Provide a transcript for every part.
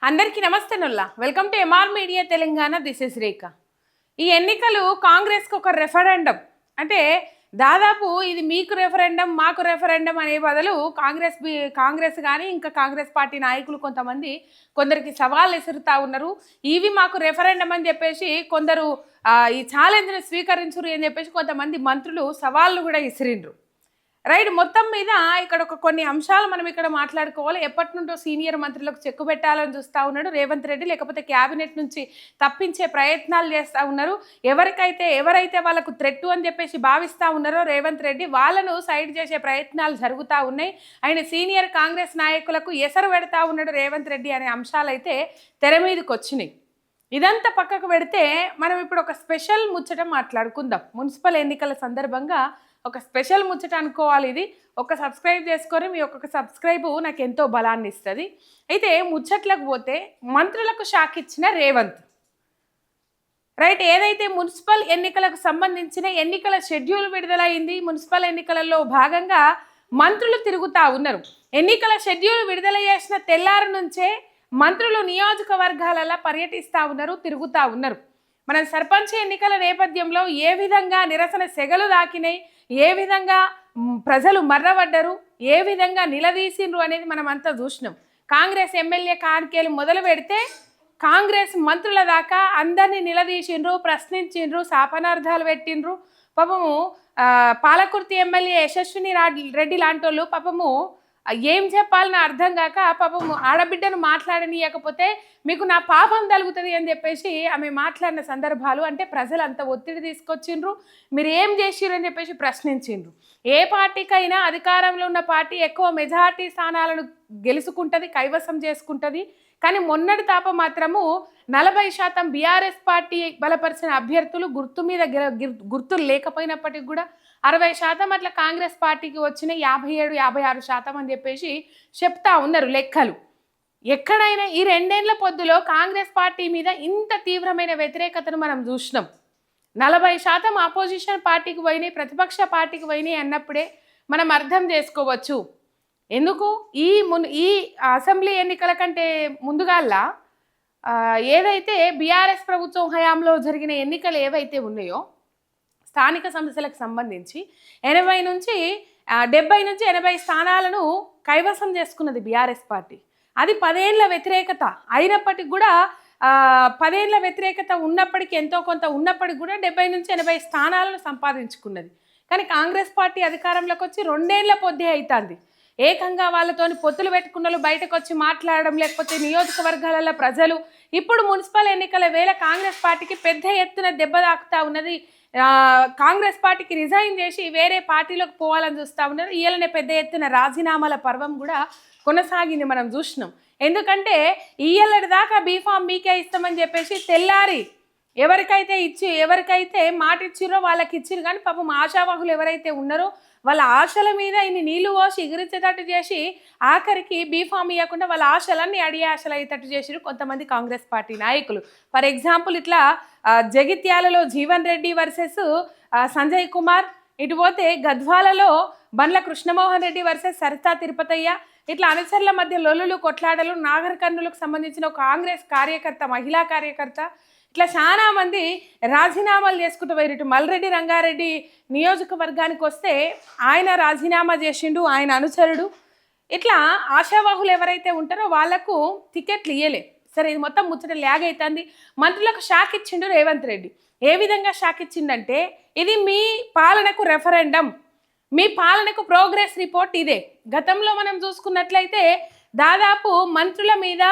అందరికీ నమస్తే నుల్లా welcome to MR media Telangana. This is Rekha. ఈ ఎన్నికలు కాంగ్రెస్కి ఒక రెఫరెండం, అంటే దాదాపు ఇది మీకు రెఫరెండం మాకు రెఫరెండం అనే బదులు కాంగ్రెస్ కానీ ఇంకా కాంగ్రెస్ పార్టీ నాయకులు కొందరికి సవాళ్ళు విసురుతా ఉన్నారు. ఇవి మాకు రెఫరెండం అని చెప్పేసి కొందరు ఈ ఛాలెంజ్ని స్వీకరించరు అని చెప్పేసి కొంతమంది మంత్రులు సవాళ్ళు కూడా విసిరిండ్రు. రైట్, మొత్తం మీద ఇక్కడ కొన్ని అంశాలు మనం ఇక్కడ మాట్లాడుకోవాలి. ఎప్పటి నుండో సీనియర్ మంత్రులకు చెక్కు పెట్టాలని చూస్తూ ఉన్నాడు రేవంత్ రెడ్డి, లేకపోతే క్యాబినెట్ నుంచి తప్పించే ప్రయత్నాలు చేస్తూ ఉన్నారు. ఎవరైతే వాళ్ళకు థ్రెట్ అని చెప్పేసి భావిస్తూ ఉన్నారో రేవంత్ రెడ్డి, వాళ్ళను సైడ్ చేసే ప్రయత్నాలు జరుగుతూ ఉన్నాయి. ఆయన సీనియర్ కాంగ్రెస్ నాయకులకు ఎసరు పెడతా ఉన్నాడు రేవంత్ రెడ్డి అనే అంశాలు అయితే తెర మీదకి వచ్చినాయి. ఇదంతా పక్కకు పెడితే మనం ఇప్పుడు ఒక స్పెషల్ ముచ్చట మాట్లాడుకుందాం. మున్సిపల్ ఎన్నికల సందర్భంగా ఒక స్పెషల్ ముచ్చట అనుకోవాలి. ఇది ఒక సబ్స్క్రైబ్ చేసుకొని మీ ఒక్కొక్క సబ్స్క్రైబు నాకు ఎంతో బలాన్ని ఇస్తుంది. అయితే ముచ్చట్లకు పోతే మంత్రులకు షాక్ ఇచ్చిన రేవంత్. రైట్, ఏదైతే మున్సిపల్ ఎన్నికలకు సంబంధించిన ఎన్నికల షెడ్యూల్ విడుదలైంది, మున్సిపల్ ఎన్నికలలో భాగంగా మంత్రులు తిరుగుతూ ఉన్నారు. ఎన్నికల షెడ్యూల్ విడుదల చేసిన తెల్లారి నుంచే మంత్రులు నియోజకవర్గాలలో పర్యటిస్తూ ఉన్నారు, తిరుగుతూ ఉన్నారు. మన సర్పంచ్ ఎన్నికల నేపథ్యంలో ఏ విధంగా నిరసన సెగలు దాకినాయి, ఏ విధంగా ప్రజలు మర్రబడ్డరు, ఏ విధంగా నిలదీసిండ్రు అనేది మనం అంతా చూసినాం. కాంగ్రెస్ ఎమ్మెల్యే కాన్కేలు మొదలు పెడితే కాంగ్రెస్ మంత్రుల దాకా అందరినీ నిలదీసిండ్రు, ప్రశ్నించిండ్రు, శాపనార్థాలు పెట్టిండ్రు. పాపము పాలకుర్తి ఎమ్మెల్యే యశస్విని రెడ్డి లాంటి వాళ్ళు పాపము ఏం చెప్పాలని అర్థం కాక పాపము ఆడబిడ్డను మాట్లాడనీయకపోతే మీకు నా పాపం తలుగుతుంది అని చెప్పేసి ఆమె మాట్లాడిన సందర్భాలు, అంటే ప్రజలు అంత ఒత్తిడి తీసుకొచ్చిండ్రు, మీరు ఏం చేసిర్రు అని చెప్పేసి ప్రశ్నించిండ్రు. ఏ పార్టీకైనా అధికారంలో ఉన్న పార్టీ ఎక్కువ మెజార్టీ స్థానాలను గెలుచుకుంటుంది, కైవసం చేసుకుంటుంది. కానీ మొన్నటి తాప మాత్రము 40% బీఆర్ఎస్ పార్టీ బలపరిచిన అభ్యర్థులు గుర్తులు లేకపోయినప్పటికీ కూడా 60% అట్లా కాంగ్రెస్ పార్టీకి వచ్చిన 57-56% అని చెప్పేసి చెప్తా ఉన్నారు లెక్కలు. ఎక్కడైనా ఈ 2 ఏళ్ల పొద్దులో కాంగ్రెస్ పార్టీ మీద ఇంత తీవ్రమైన వ్యతిరేకతను మనం చూసినాం. 40% ఆపోజిషన్ పార్టీకి పోయినాయి, ప్రతిపక్ష పార్టీకి పోయినాయి అన్నప్పుడే మనం అర్థం చేసుకోవచ్చు. ఎందుకు ఈ అసెంబ్లీ ఎన్నికల కంటే ముందుగాల్లా ఏదైతే బీఆర్ఎస్ ప్రభుత్వం హయాంలో జరిగిన ఎన్నికలు ఏవైతే ఉన్నాయో స్థానిక సంస్థలకు సంబంధించి 80 నుంచి 80 స్థానాలను కైవసం చేసుకున్నది బీఆర్ఎస్ పార్టీ. అది 10 ఏళ్ల వ్యతిరేకత అయినప్పటికీ కూడా 10 ఏళ్ల వ్యతిరేకత ఉన్నప్పటికీ ఎంతో కొంత ఉన్నప్పటికీ కూడా 70 నుంచి 80 స్థానాలను సంపాదించుకున్నది. కానీ కాంగ్రెస్ పార్టీ అధికారంలోకి వచ్చి 2 ఏళ్ల పొద్దే అవుతుంది. ఏకంగా వాళ్ళతోని పొత్తులు పెట్టుకున్న బయటకు వచ్చి మాట్లాడడం, లేకపోతే నియోజకవర్గాలలో ప్రజలు ఇప్పుడు మున్సిపల్ ఎన్నికల వేళ కాంగ్రెస్ పార్టీకి పెద్ద ఎత్తున దెబ్బ తాకుతూ ఉన్నది. కాంగ్రెస్ పార్టీకి రిజైన్ చేసి వేరే పార్టీలోకి పోవాలని చూస్తూ ఉన్నారు. ఈయలనే పెద్ద ఎత్తున రాజీనామాల పర్వం కూడా కొనసాగింది, మనం చూసినాం. ఎందుకంటే ఈయలటి దాకా బీఫామ్ మీకే ఇస్తామని చెప్పేసి తెల్లారి ఎవరికైతే మాట ఇచ్చిరో వాళ్ళకి ఇచ్చిరు. కానీ పాపం ఆశావాహులు ఎవరైతే ఉన్నారో వాళ్ళ ఆశల మీద ఇన్ని నీళ్లు పోసి ఎగిరించేటట్టు చేసి ఆఖరికి బీఫామ్ ఇవ్వకుండా వాళ్ళ ఆశలన్నీ అడిగే ఆశలు అయ్యేటట్టు చేసిరు కొంతమంది కాంగ్రెస్ పార్టీ నాయకులు. ఫర్ ఎగ్జాంపుల్ ఇట్లా జగిత్యాలలో జీవన్ రెడ్డి వర్సెస్ సంజయ్ కుమార్, ఇటు పోతే గద్వాలలో బండ్ల కృష్ణమోహన్ రెడ్డి వర్సెస్ సరితా తిరుపతయ్య, ఇట్లా అనుచరుల మధ్య లొల్లులు కొట్లాడలు, నాగర్ కర్నూలుకు సంబంధించిన ఒక కాంగ్రెస్ కార్యకర్త, మహిళా కార్యకర్త, ఇట్లా చాలా మంది రాజీనామాలు చేసుకుంటూ పోయారు. ఇటు మల్రెడ్డి రంగారెడ్డి నియోజకవర్గానికి వస్తే ఆయన రాజీనామా చేసిండు, ఆయన అనుచరుడు. ఇట్లా ఆశావాహులు ఎవరైతే ఉంటారో వాళ్లకు టికెట్లు ఇయ్యలే. సరే, ఇది మొత్తం ముచ్చట ల్యాగ్ అవుతుంది. మంత్రులకు షాక్ ఇచ్చిండు రేవంత్ రెడ్డి. ఏ విధంగా షాక్ ఇచ్చిండంటే, ఇది మీ పాలనకు రెఫరెండం, మీ పాలనకు ప్రోగ్రెస్ రిపోర్ట్ ఇదే. గతంలో మనం చూసుకున్నట్లయితే దాదాపు మంత్రుల మీద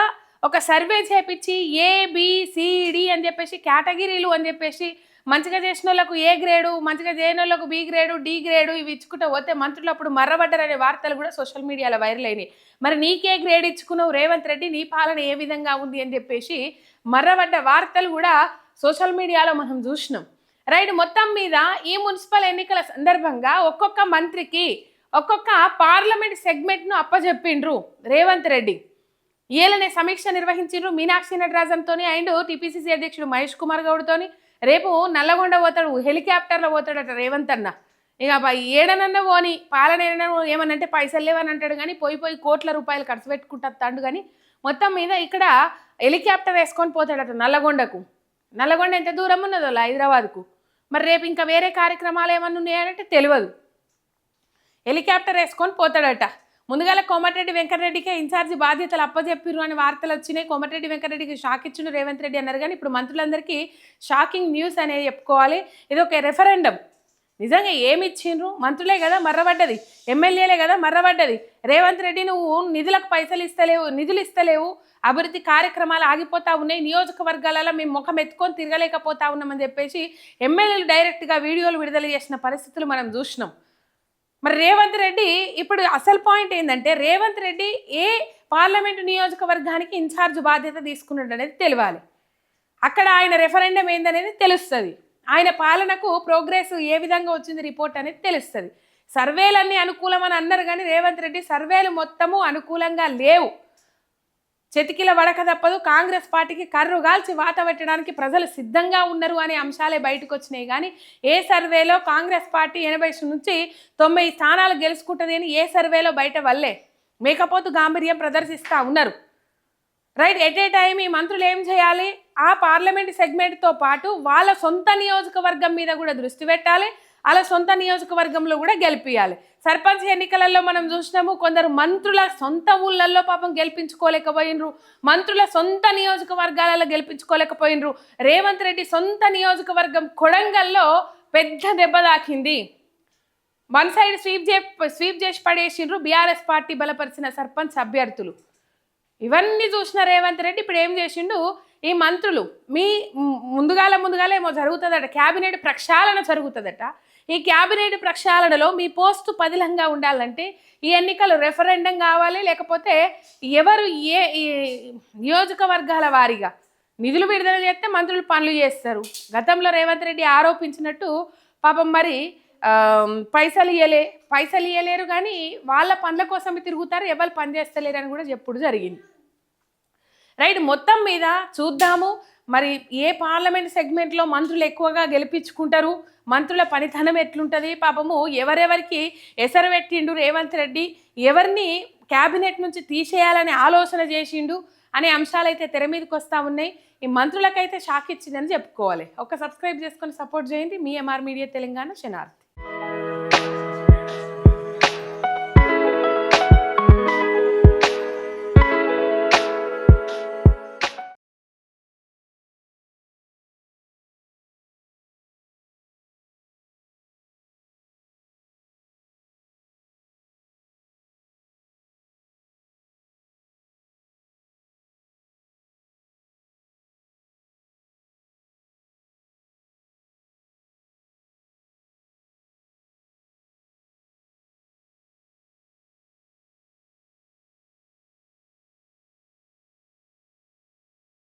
ఒక సర్వే చేపించి ABCD అని చెప్పేసి కేటగిరీలు అని చెప్పేసి మంచిగా చేసిన వాళ్ళకు A గ్రేడు, మంచిగా చేయని వాళ్ళకు B గ్రేడు, D గ్రేడు ఇవి ఇచ్చుకుంటూ పోతే మంత్రులు అప్పుడు మర్రబడ్డారనే వార్తలు కూడా సోషల్ మీడియాలో వైరల్ అయినాయి. మరి నీకే గ్రేడ్ ఇచ్చుకున్నావు రేవంత్ రెడ్డి, నీ పాలన ఏ విధంగా ఉంది అని చెప్పేసి మర్రబడ్డ వార్తలు కూడా సోషల్ మీడియాలో మనం చూసినాం. రైట్, మొత్తం మీద ఈ మున్సిపల్ ఎన్నికల సందర్భంగా ఒక్కొక్క మంత్రికి ఒక్కొక్క పార్లమెంట్ సెగ్మెంట్ను అప్పచెప్పిండ్రు రేవంత్ రెడ్డి. ఈయలనే సమీక్ష నిర్వహించిండ్రు మీనాక్షి నటరాజన్తో అండ్ TPCC అధ్యక్షుడు మహేష్ కుమార్ గౌడ్తోని. రేపు నల్లగొండ పోతాడు, హెలికాప్టర్లో పోతాడట రేవంత్ అన్న. ఇక ఏడనన్నా పోని పాలన ఏమనంటే పైసలు లేవని అంటాడు కానీ పోయి కోట్ల రూపాయలు ఖర్చు పెట్టుకుంటాడు కానీ మొత్తం మీద ఇక్కడ హెలికాప్టర్ వేసుకొని పోతాడట నల్లగొండకు. నల్లగొండ ఎంత దూరం ఉన్నదో హైదరాబాద్కు. మరి రేపు ఇంకా వేరే కార్యక్రమాలు ఏమన్నా ఉన్నాయంటే తెలియదు. హెలికాప్టర్ వేసుకొని పోతాడట. ముందుగాల కోమటిరెడ్డి వెంకటరెడ్డికే ఇన్ఛార్జి బాధ్యతలు అప్పచెప్పిరు అని వార్తలు వచ్చినాయి. కోమటిరెడ్డి వెంకటరెడ్డికి షాక్ ఇచ్చిండు రేవంత్ రెడ్డి అన్నారు. కానీ ఇప్పుడు మంత్రులందరికీ షాకింగ్ న్యూస్ అనేది చెప్పుకోవాలి. ఇది ఒక రెఫరెండం. నిజంగా ఏమి ఇచ్చిండ్రు? మంత్రులే కదా మర్రబడ్డది, ఎమ్మెల్యేలే కదా మర్రబడ్డది. రేవంత్ రెడ్డి నువ్వు నిధులకు పైసలు ఇస్తలేవు, నిధులు ఇస్తలేవు, అభివృద్ధి కార్యక్రమాలు ఆగిపోతా ఉన్నాయి, నియోజకవర్గాలలో మేము ముఖం ఎత్తుకొని తిరగలేకపోతా ఉన్నామని చెప్పేసి ఎమ్మెల్యేలు డైరెక్ట్గా వీడియోలు విడుదల చేసిన పరిస్థితులు మనం చూసినాం. మరి రేవంత్ రెడ్డి ఇప్పుడు అసలు పాయింట్ ఏంటంటే రేవంత్ రెడ్డి ఏ పార్లమెంటు నియోజకవర్గానికి ఇన్ఛార్జ్ బాధ్యత తీసుకున్నాడు అనేది తెలియాలి. అక్కడ ఆయన రెఫరెండం ఏందనేది తెలుస్తుంది. ఆయన పాలనకు ప్రోగ్రెస్ ఏ విధంగా వచ్చింది రిపోర్ట్ అనేది తెలుస్తుంది. సర్వేలన్నీ అనుకూలమని అన్నారు కానీ రేవంత్ రెడ్డి సర్వేలు మొత్తము అనుకూలంగా లేవు. చెతికిల వడక తప్పదు, కాంగ్రెస్ పార్టీకి కర్రు గాల్చి వాత పెట్టడానికి ప్రజలు సిద్ధంగా ఉన్నారు అనే అంశాలే బయటకు వచ్చినాయి. కానీ ఏ సర్వేలో కాంగ్రెస్ పార్టీ 80 నుంచి 90 స్థానాలు గెలుచుకుంటుంది అని ఏ సర్వేలో బయట వల్లే మేకపోతు గాంభీర్యం ప్రదర్శిస్తూ ఉన్నారు. రైట్. ఎట్ ఏ టైం ఈ మంత్రులు ఏం చేయాలి? ఆ పార్లమెంట్ సెగ్మెంట్తో పాటు వాళ్ళ సొంత నియోజకవర్గం మీద కూడా దృష్టి పెట్టాలి, అలా సొంత నియోజకవర్గంలో కూడా గెలిపియాలి. సర్పంచ్ ఎన్నికలలో మనం చూసినాము, కొందరు మంత్రుల సొంత ఊళ్ళల్లో పాపం గెలిపించుకోలేకపోయినరు, మంత్రుల సొంత నియోజకవర్గాలలో గెలిపించుకోలేకపోయినరు. రేవంత్ రెడ్డి సొంత నియోజకవర్గం కొడంగల్లో పెద్ద దెబ్బ తాకింది. వన్ సైడ్ స్వీప్ చేసి పడేసిండ్రు బీఆర్ఎస్ పార్టీ బలపరిచిన సర్పంచ్ అభ్యర్థులు. ఇవన్నీ చూసిన రేవంత్ రెడ్డి ఇప్పుడు ఏం చేసిండు? ఈ మంత్రులు మీ ముందుగాల ఏమో జరుగుతుందట, క్యాబినెట్ ప్రక్షాళన జరుగుతుందట. ఈ క్యాబినెట్ ప్రక్షాళనలో మీ పోస్టు పదిలంగా ఉండాలంటే ఈ ఎన్నికలు రెఫరెండం కావాలి, లేకపోతే ఎవరు ఏ నియోజకవర్గాల వారీగా నిధులు విడుదల చేస్తే మంత్రులు పనులు చేస్తారు. గతంలో రేవంత్ రెడ్డి ఆరోపించినట్టు పాపం మరి పైసలు ఇవ్వలేరు కానీ వాళ్ళ పనుల కోసం తిరుగుతారు, ఎవరు పని చేస్తలేరు అని కూడా చెప్పుడు జరిగింది. రైట్. మొత్తం మీద చూద్దాము మరి ఏ పార్లమెంట్ సెగ్మెంట్లో మంత్రులు ఎక్కువగా గెలిపించుకుంటారు, మంత్రుల పనితనం ఎట్లుంటుంది, పాపము ఎవరెవరికి ఎసరు పెట్టిండు రేవంత్ రెడ్డి, ఎవరిని క్యాబినెట్ నుంచి తీసేయాలని ఆలోచన చేసిండు అనే అంశాలు అయితే తెర మీదకి వస్తూ ఉన్నాయి. ఈ మంత్రులకైతే షాక్ ఇచ్చిందని చెప్పుకోవాలి. ఒక సబ్స్క్రైబ్ చేసుకొని సపోర్ట్ చేయండి. మీ ఎంఆర్ మీడియా తెలంగాణ శనార్థి.